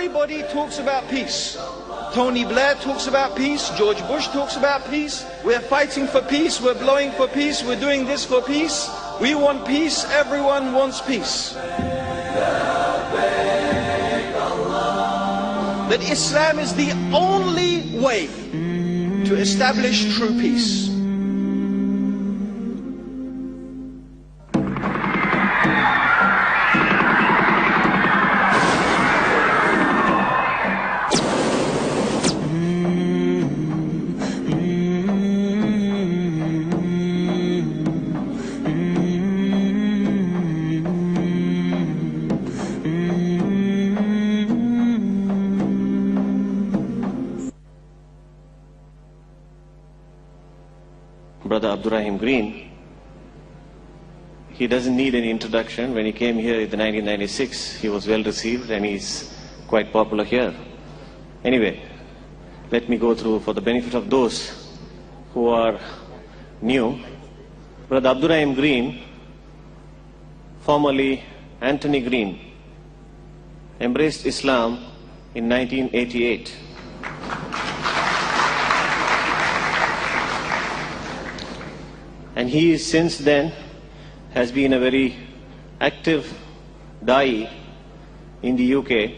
Everybody talks about peace. Tony Blair talks about peace. George Bush talks about peace. We're fighting for peace. We're blowing for peace. We're doing this for peace. We want peace. Everyone wants peace. That Islam is the only way to establish true peace. Brother Abdul Raheem Green, he doesn't need any introduction. When he came here in 1996, he was well received and he's quite popular here. Anyway, let me go through for the benefit of those who are new. Brother Abdul Raheem Green, formerly Anthony Green, embraced Islam in 1988. And he since then has been a very active da'i in the UK,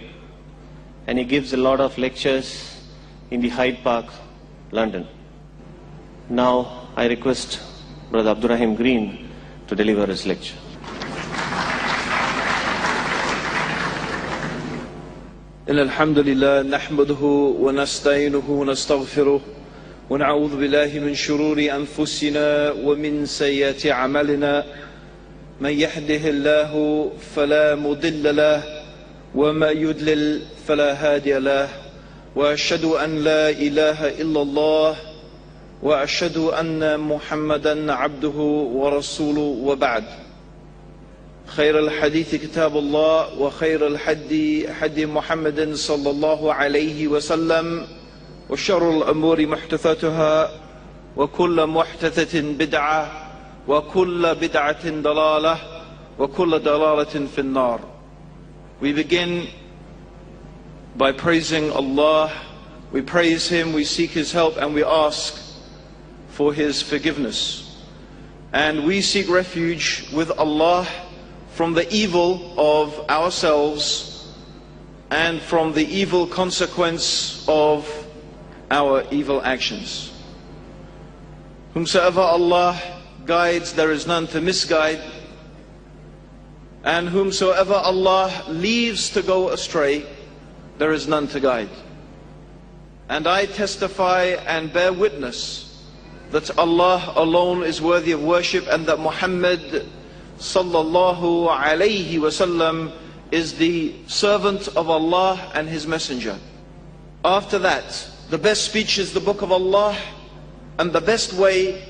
and he gives a lot of lectures in the Hyde Park, London. Now I request Brother Abdul Raheem Green to deliver his lecture. إن الحمد لله نحمده ونستعينه ونستغفره ونعوذ بالله من شرور أنفسنا ومن سيئات أعمالنا من يهده الله فلا مضل له وما يضلل فلا هادي له وأشهد أن لا إله إلا الله وأشهد أن محمدا عبده ورسوله وبعد خير الحديث كتاب الله وخير الحدي حدي محمد صلى الله عليه وسلم وشر الأمور محدثاتها وكل محدثة بدعة وكل بدعة ضلالة وكل ضلالة في النار. We begin by praising Allah. We praise Him, we seek His help, and we ask for His forgiveness. And we seek refuge with Allah from the evil of ourselves and from the evil consequence of our evil actions. Whomsoever Allah guides, there is none to misguide, and whomsoever Allah leaves to go astray, there is none to guide. And I testify and bear witness that Allah alone is worthy of worship, and that Muhammad sallallahu alayhi wasallam is the servant of Allah and His messenger. After that, the best speech is the book of Allah, and the best way,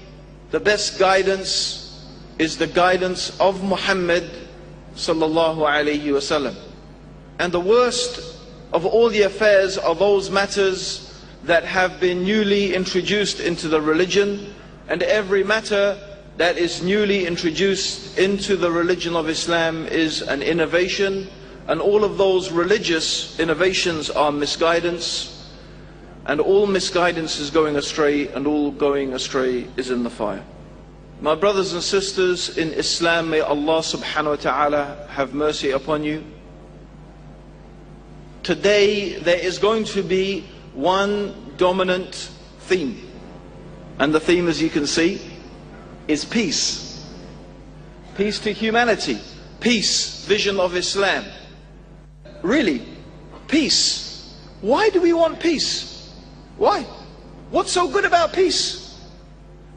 the best guidance is the guidance of Muhammad sallallahu alayhi wasallam. And the worst of all the affairs are those matters that have been newly introduced into the religion, and every matter that is newly introduced into the religion of Islam is an innovation, and all of those religious innovations are misguidance. And all misguidance is going astray, and all going astray is in the fire. My brothers and sisters in Islam, may Allah subhanahu wa ta'ala have mercy upon you. Today there is going to be one dominant theme. And the theme, as you can see, is peace. Peace to humanity. Peace, vision of Islam. Really, peace. Why do we want peace? Why? What's so good about peace?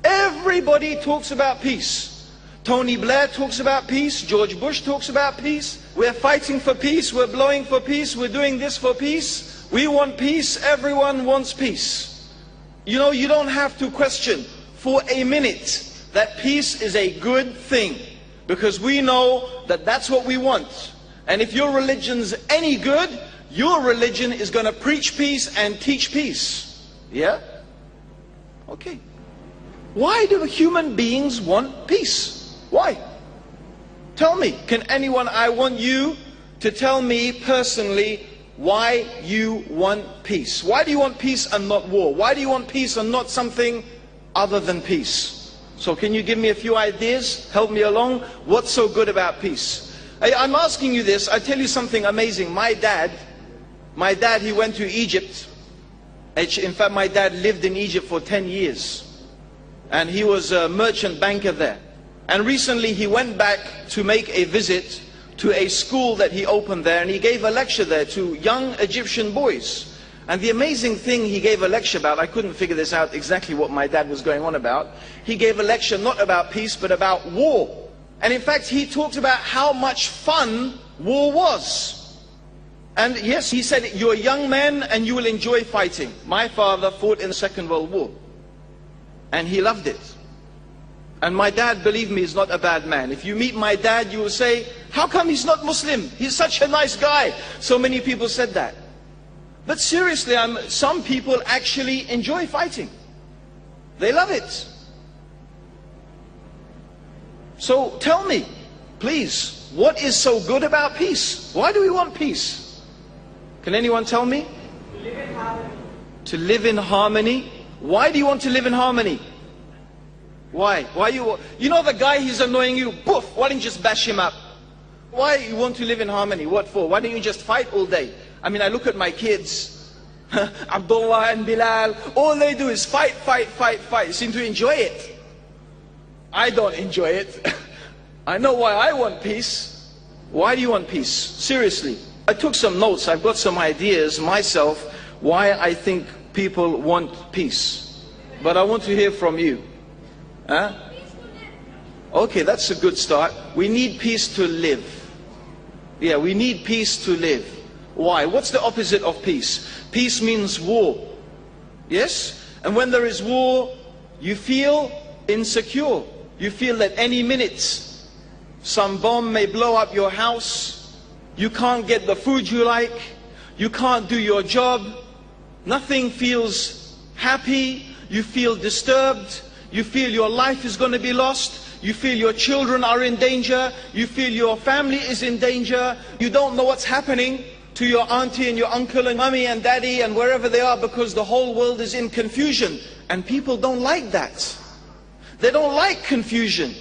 Everybody talks about peace. Tony Blair talks about peace. George Bush talks about peace. We're fighting for peace. We're blowing for peace. We're doing this for peace. We want peace. Everyone wants peace. You know, you don't have to question for a minute that peace is a good thing, because we know that that's what we want. And if your religion's any good, your religion is going to preach peace and teach peace. Yeah? Okay. Why do human beings want peace? Why? Tell me. Can anyone, I want you to tell me personally why you want peace. Why do you want peace and not war? Why do you want peace and not something other than peace? So can you give me a few ideas? Help me along. What's so good about peace? I'm asking you this. I tell you something amazing. My dad, he went to Egypt. In fact, my dad lived in Egypt for 10 years. And he was a merchant banker there. And recently he went back to make a visit to a school that he opened there, and he gave a lecture there to young Egyptian boys. And the amazing thing he gave a lecture about, I couldn't figure this out exactly what my dad was going on about. He gave a lecture not about peace, but about war. And in fact, he talked about how much fun war was. And yes, he said, you're a young man and you will enjoy fighting. My father fought in the Second World War. And he loved it. And my dad, believe me, is not a bad man. If you meet my dad, you will say, how come he's not Muslim? He's such a nice guy. So many people said that. But seriously, some people actually enjoy fighting. They love it. So tell me, please, what is so good about peace? Why do we want peace? Can anyone tell me? To live in harmony. To live in harmony. Why do you want to live in harmony? Why? You know the guy, he's annoying you. Poof, why don't you just bash him up? Why you want to live in harmony? What for? Why don't you just fight all day? I mean, I look at my kids, Abdullah and Bilal, all they do is fight, fight, fight, fight. Seem to enjoy it. I don't enjoy it. I know why I want peace. Why do you want peace? Seriously. I took some notes. I've got some ideas myself why I think people want peace. But I want to hear from you. Huh? Okay, that's a good start. We need peace to live. Yeah, we need peace to live. Why? What's the opposite of peace? Peace means war. Yes? And when there is war, you feel insecure. You feel that any minute some bomb may blow up your house. You can't get the food you like. You can't do your job. Nothing feels happy. You feel disturbed. You feel your life is going to be lost. You feel your children are in danger. You feel your family is in danger. You don't know what's happening to your auntie and your uncle and mommy and daddy and wherever they are, because the whole world is in confusion. And people don't like that. They don't like confusion.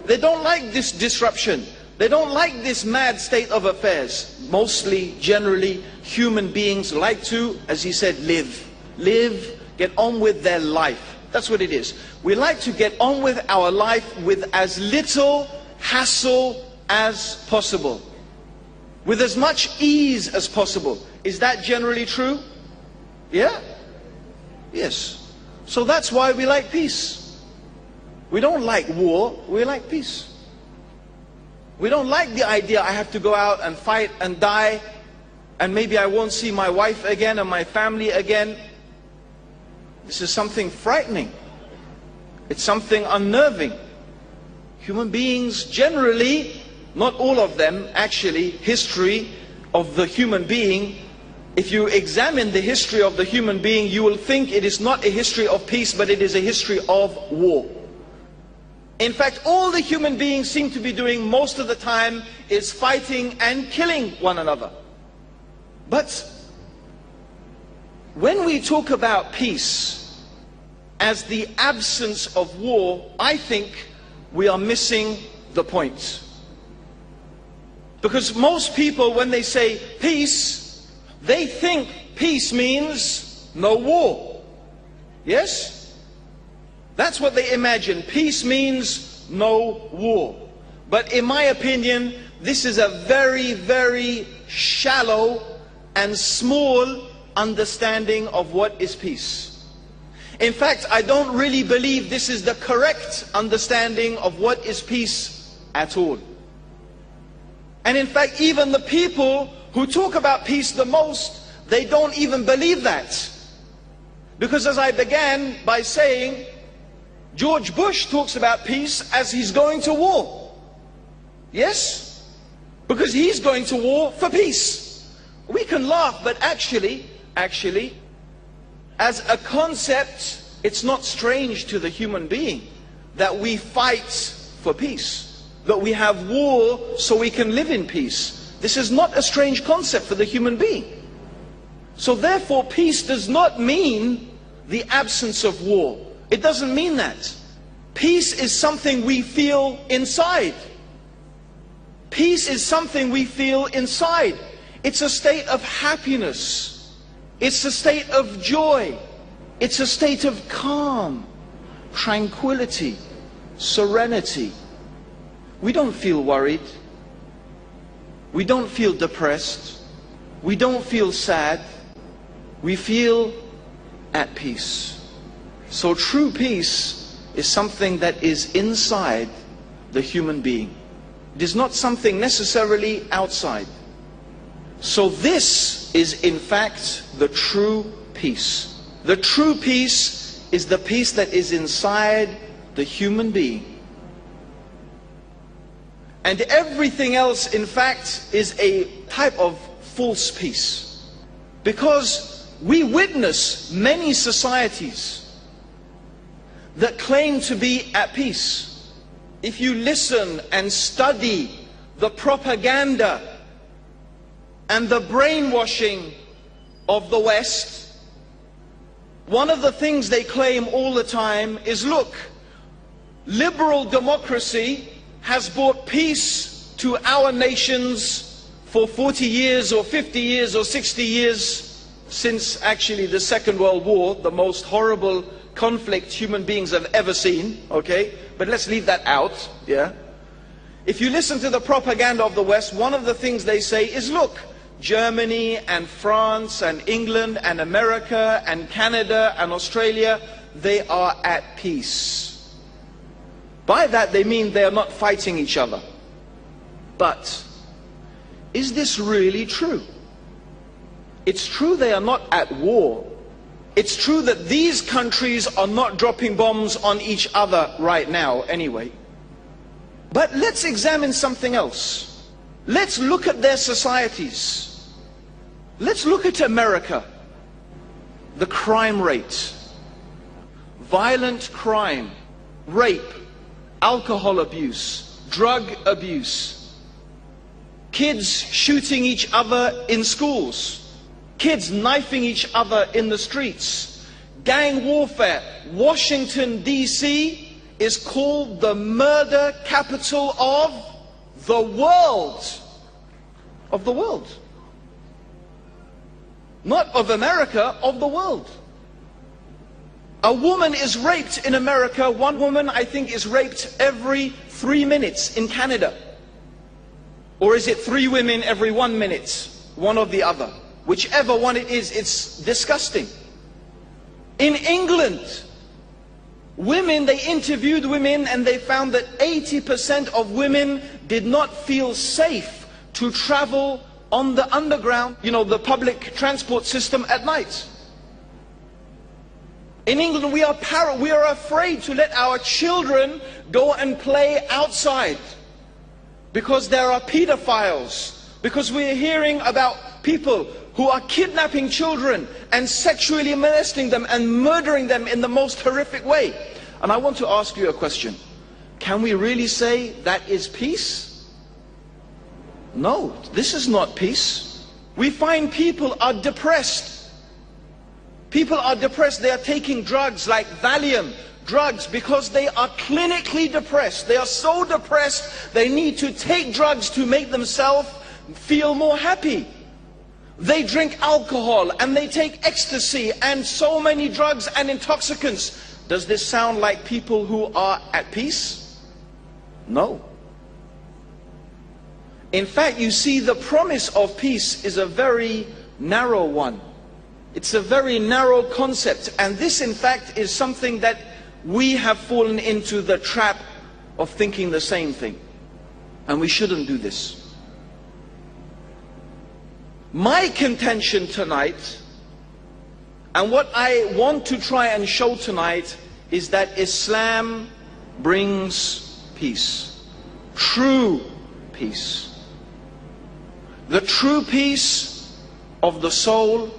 They don't like this disruption. They don't like this mad state of affairs. Mostly, generally, human beings like to, as he said, live. Live, get on with their life. That's what it is. We like to get on with our life with as little hassle as possible. With as much ease as possible. Is that generally true? Yeah? Yes. So that's why we like peace. We don't like war, we like peace. We don't like the idea I have to go out and fight and die, and maybe I won't see my wife again and my family again. This is something frightening. It's something unnerving. Human beings generally, not all of them actually, history of the human being, if you examine the history of the human being, you will think it is not a history of peace, but it is a history of war. In fact, all the human beings seem to be doing most of the time is fighting and killing one another. But when we talk about peace as the absence of war, I think we are missing the point. Because most people, when they say peace, they think peace means no war. Yes? That's what they imagine. Peace means no war. But in my opinion, this is a very, very shallow and small understanding of what is peace. In fact, I don't really believe this is the correct understanding of what is peace at all. And in fact, even the people who talk about peace the most, they don't even believe that. Because as I began by saying, George Bush talks about peace as he's going to war. Yes? Because he's going to war for peace. We can laugh, but actually, as a concept, it's not strange to the human being that we fight for peace, that we have war so we can live in peace. This is not a strange concept for the human being. So therefore, peace does not mean the absence of war. It doesn't mean that. Peace is something we feel inside. Peace is something we feel inside. It's a state of happiness. It's a state of joy. It's a state of calm, tranquility, serenity. We don't feel worried. We don't feel depressed. We don't feel sad. We feel at peace. So true peace is something that is inside the human being. It is not something necessarily outside. So this is in fact the true peace. The true peace is the peace that is inside the human being. And everything else in fact is a type of false peace. Because we witness many societies that claim to be at peace. If you listen and study the propaganda and the brainwashing of the West, one of the things they claim all the time is, look, liberal democracy has brought peace to our nations for 40 years or 50 years or 60 years, since actually the Second World War, the most horrible conflict human beings have ever seen, okay? But let's leave that out, yeah? If you listen to the propaganda of the West, one of the things they say is, look, Germany and France and England and America and Canada and Australia, they are at peace. By that they mean they are not fighting each other. But is this really true? It's true they are not at war. It's true that these countries are not dropping bombs on each other right now anyway. But let's examine something else. Let's look at their societies. Let's look at America. The crime rate, violent crime, rape, alcohol abuse, drug abuse, kids shooting each other in schools, kids knifing each other in the streets, gang warfare. Washington, D.C. is called the murder capital of the world. Of the world. Not of America, of the world. A woman is raped in America. One woman, I think, is raped every 3 minutes in Canada. Or is it 3 women every 1 minute? One or the other. Whichever one it is, it's disgusting. In England, women, they interviewed women and they found that 80% of women did not feel safe to travel on the underground, you know, the public transport system at night. In England, we are afraid to let our children go and play outside because there are pedophiles, because we are hearing about people who are kidnapping children and sexually molesting them and murdering them in the most horrific way. And I want to ask you a question. Can we really say that is peace? No, this is not peace. We find people are depressed. People are depressed. They are taking drugs like Valium, drugs because they are clinically depressed. They are so depressed they need to take drugs to make themselves feel more happy. They drink alcohol and they take ecstasy and so many drugs and intoxicants. Does this sound like people who are at peace? No. In fact, you see, the promise of peace is a very narrow one. It's a very narrow concept. And this, in fact, is something that we have fallen into the trap of thinking the same thing. And we shouldn't do this. My contention tonight, and what I want to try and show tonight, is that Islam brings peace. True peace. The true peace of the soul,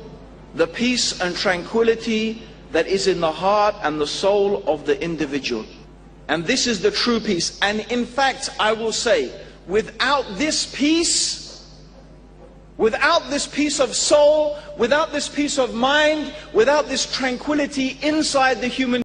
the peace and tranquility that is in the heart and the soul of the individual. And this is the true peace. And in fact, I will say, without this peace, Without this peace of soul, without this peace of mind, without this tranquility inside the human